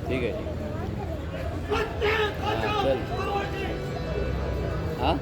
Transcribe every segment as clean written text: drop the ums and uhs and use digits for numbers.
ठीक आहे हां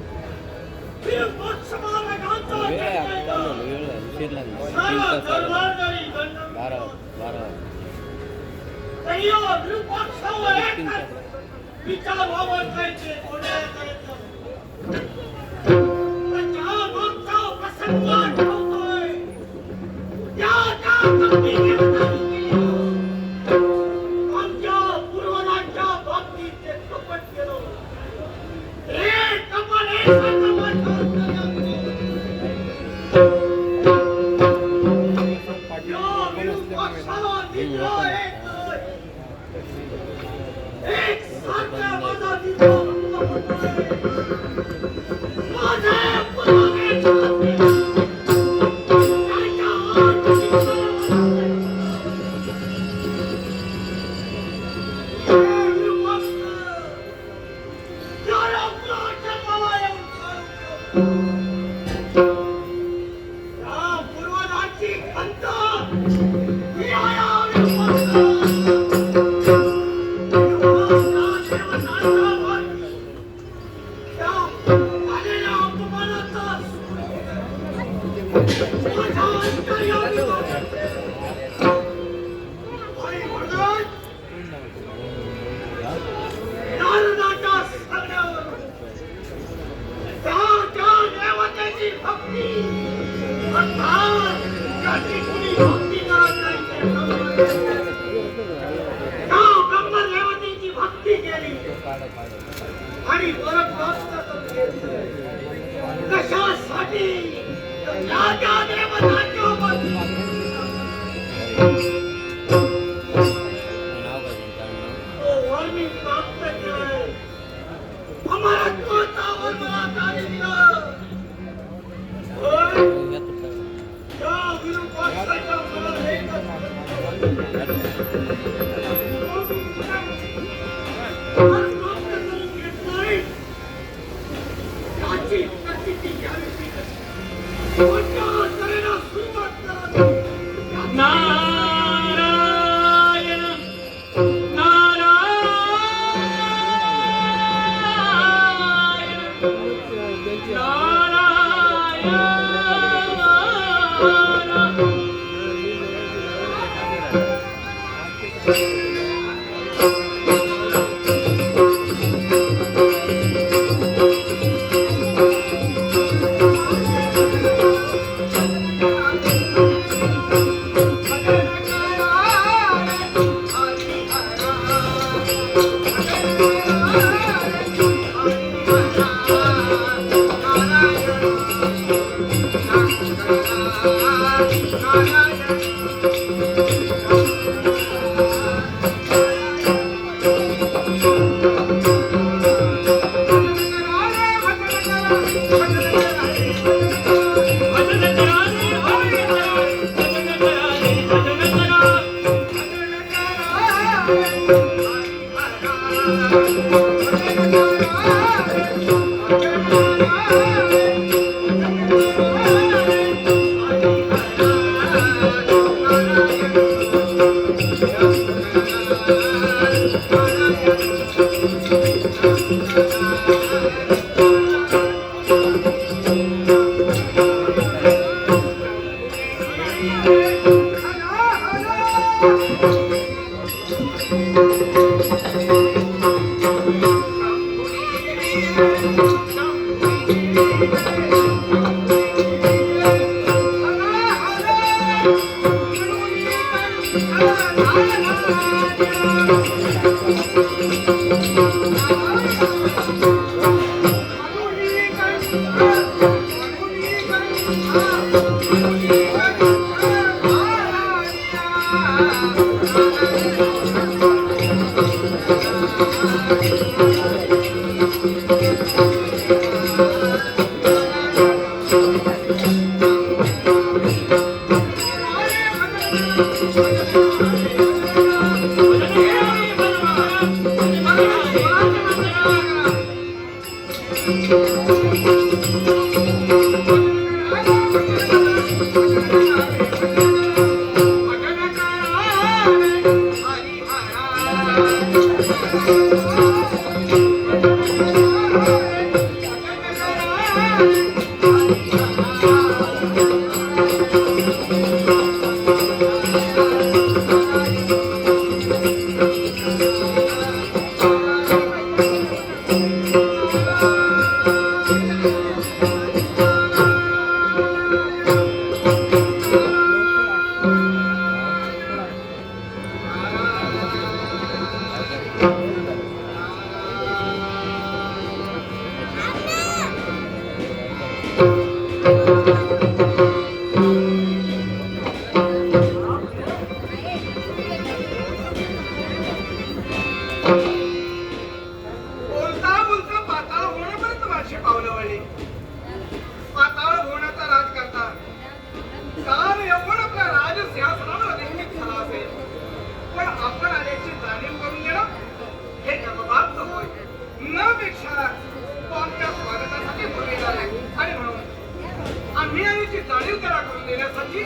जाणीव त्याला करून देण्यासाठी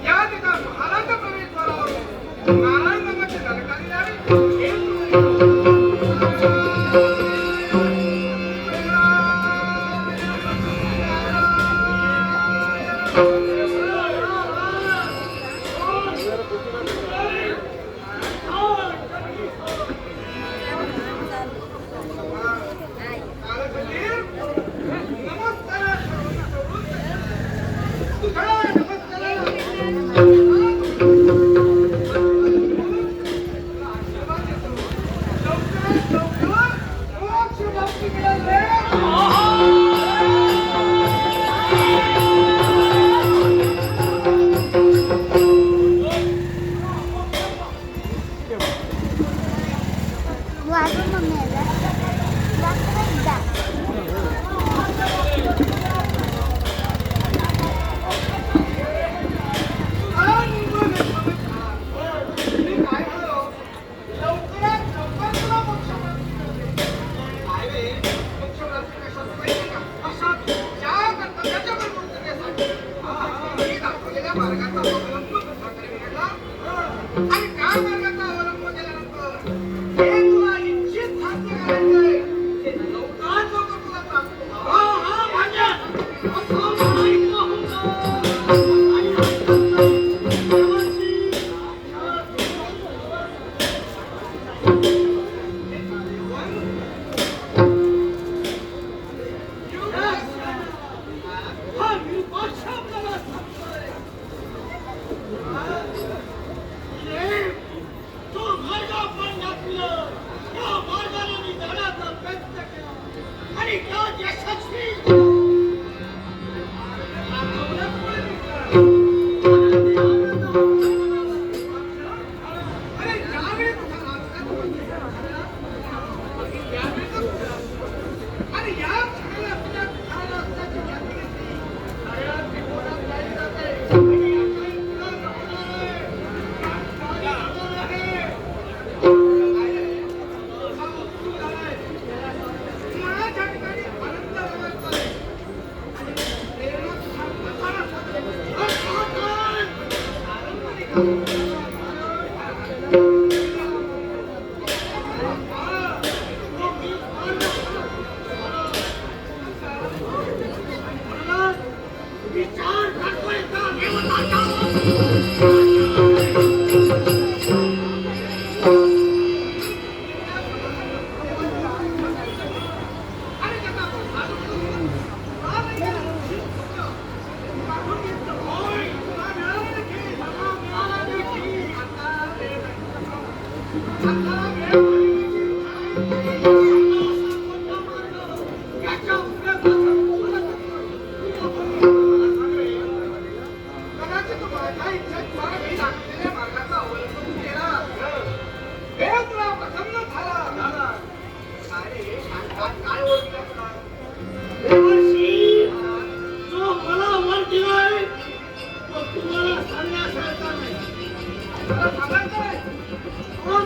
या तिचा महाराज प्रवेशद्वारावरून नारायण रंगाची ललकारी द्यावी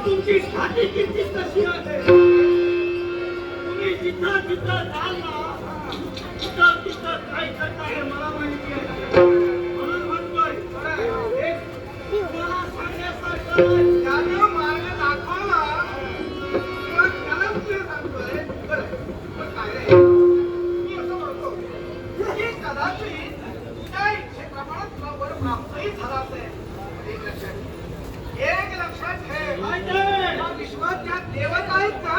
तुमची छाती किती कशी आहे तुम्ही जिथं जिथं जाल ना तिथं तिथं काय करता हे मला माहिती आहे म्हणून म्हणतोय तुम्हाला सांगण्यासारखं त्यानं मार्ग दाखवला किंवा त्याला पुढे सांगतोय पण काय रे मी असं म्हणतो की कदाचित तुझ्या इच्छेप्रमाणे तुला वर प्राप्तही झाला असेल एक लक्षात ठेव या विश्वात ज्या देवता आहेत ना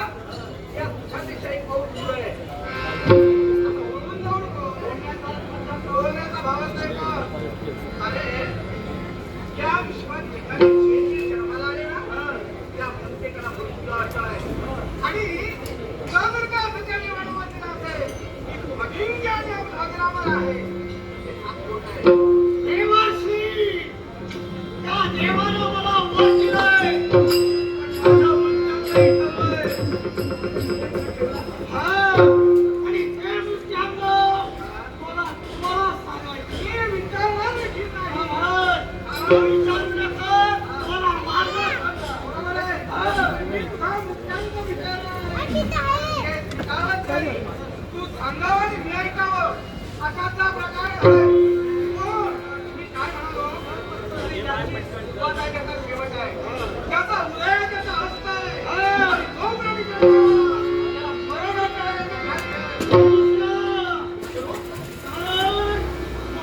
या तुझ्यापेक्षाही पौर आहे बोलण्याचा भाव आहे का आहे हे ठाकूर आहे. देवाश्री, त्या देवानं मला वर दिलंय. पण माझ्या म्हणण्याचं ऐकलंय. हा, आणि ते विचारलं, मला सांगायचं. हे विचारणार ठीक आहे. महाराज, विचारू नका, मला मारणार नका. बरोबर आहे. मी तुला मुद्द्यांचं विचारणार आहे. हे विचारत नाही. तू सांगावं आणि मी ऐकावं अशातला प्रकार आहे. कोण? मी काय म्हणालो? तुझा काय त्याचा शेवट आहे. त्याचा उदय त्याचा अस्त आहे. आणि तो प्रविचार त्याला बरोबर करायचं घातलं.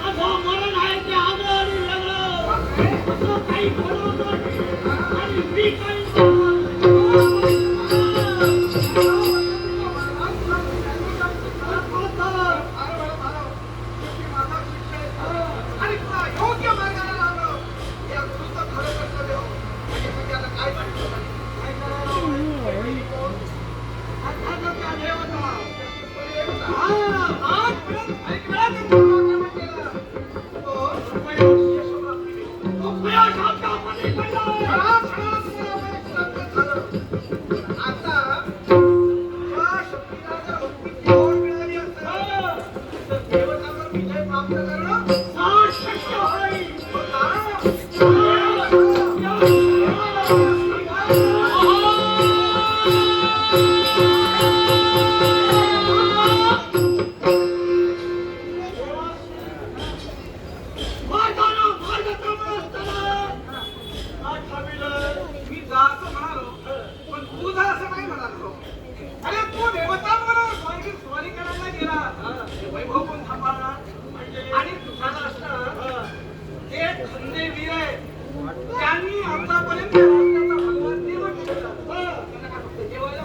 माझं मरण आहे ते आलं आणि लागलं. असं काही बोलवत नाही. आणि मी काही बोलवत नाही. आणि तुला योग्य मार्गाला लावलं. या गुरुचं खरं कर्तव्य हो. म्हणजे तू त्याला काय म्हणतो? काय करावं? अर्थातच त्या देवाचा. आजपर्यंत ऐकण्याचं तुला काय केलं? तो रुपयाची यशोप्राप्ती दिली. तो प्रयास आमच्या हाताने पडला. या क्षणाला तुम्हाला परीक्षांत झालं. आता या शक्तीला जर मुक्तीची ओढ मिळाली असेल, तर देवतावर विजय प्राप्त करणं सहज शक्य होईल. मी जा असं म्हणालो, पण तू जा असं नाही म्हणालो. अरे तू देवतांबरोबर स्वर्गी स्वारी करायला गेला. ते वैभव कोण थांबवणार? आणि तुझ्याला असतं ते खंदे वीर आहे. त्यांनी आतापर्यंत राज्याचा भगवान देव केलेला. त्यांना काय फक्त जेवायला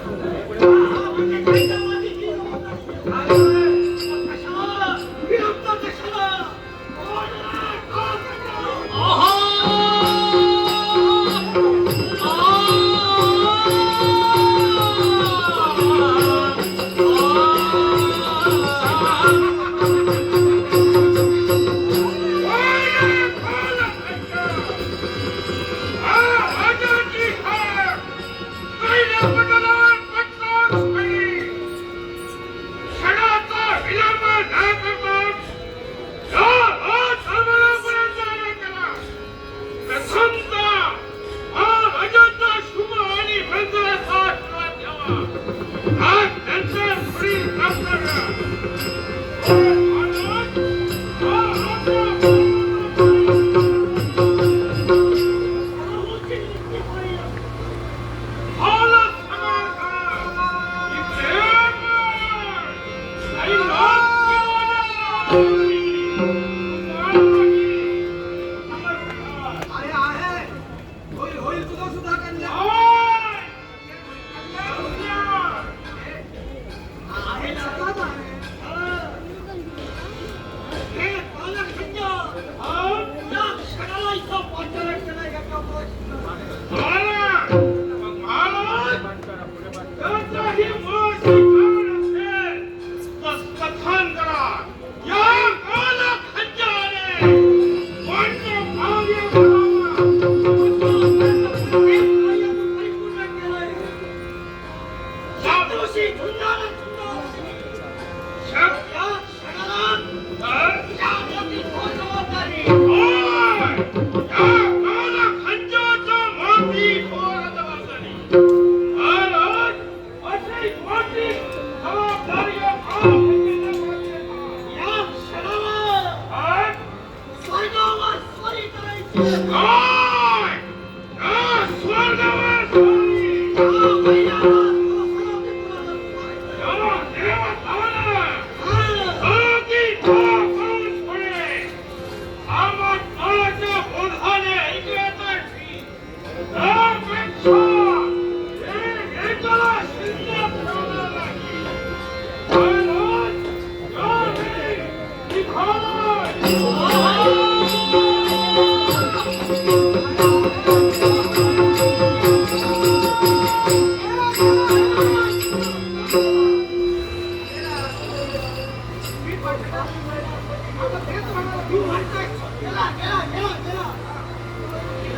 आता तेच म्हणाला तू म्हणतोय गेला गेला गेला गेला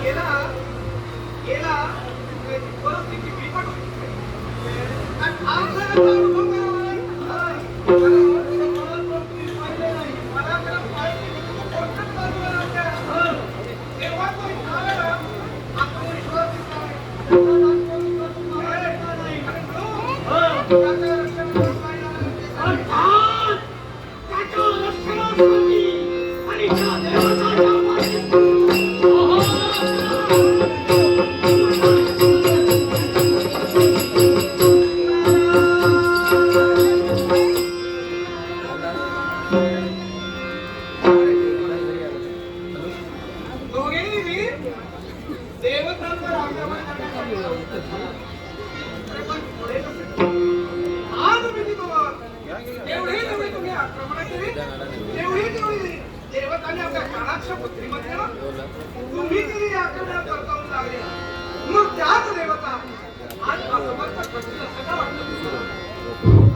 गेला गेला परत तिची बिकट होती आणि आज जरा अनुभव करावा नाही. मला त्याला पाहिजे कोणत्याच बाजूला नव्हत्या. तेव्हा तो इथं आला, आत्मविश्वास दिसला नाही. आणि तो त्याच्या रक्षणाला पाहिला नाही. अर्थात त्याच्या रक्षणासाठी आणि त्या देवताच्या दोघेही वीर देवतांवर आक्रमण करण्यासाठी अरे पण पुढे कसे? आज मी तुम्हाला एवढे जेवढे तुम्ही आक्रमण केली तेवढी तेवढी देवतांनी आपल्या काळाक्ष बुद्धिमत्तेने तुम्ही केलेली आक्रमण परतावून लागली. मग त्याच देवता आज असमर्थ पडतील असं का वाटतं तुला?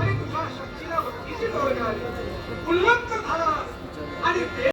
आणि तुझ्या शक्तीला भक्तीची जोड मिळाली. उन्मत्त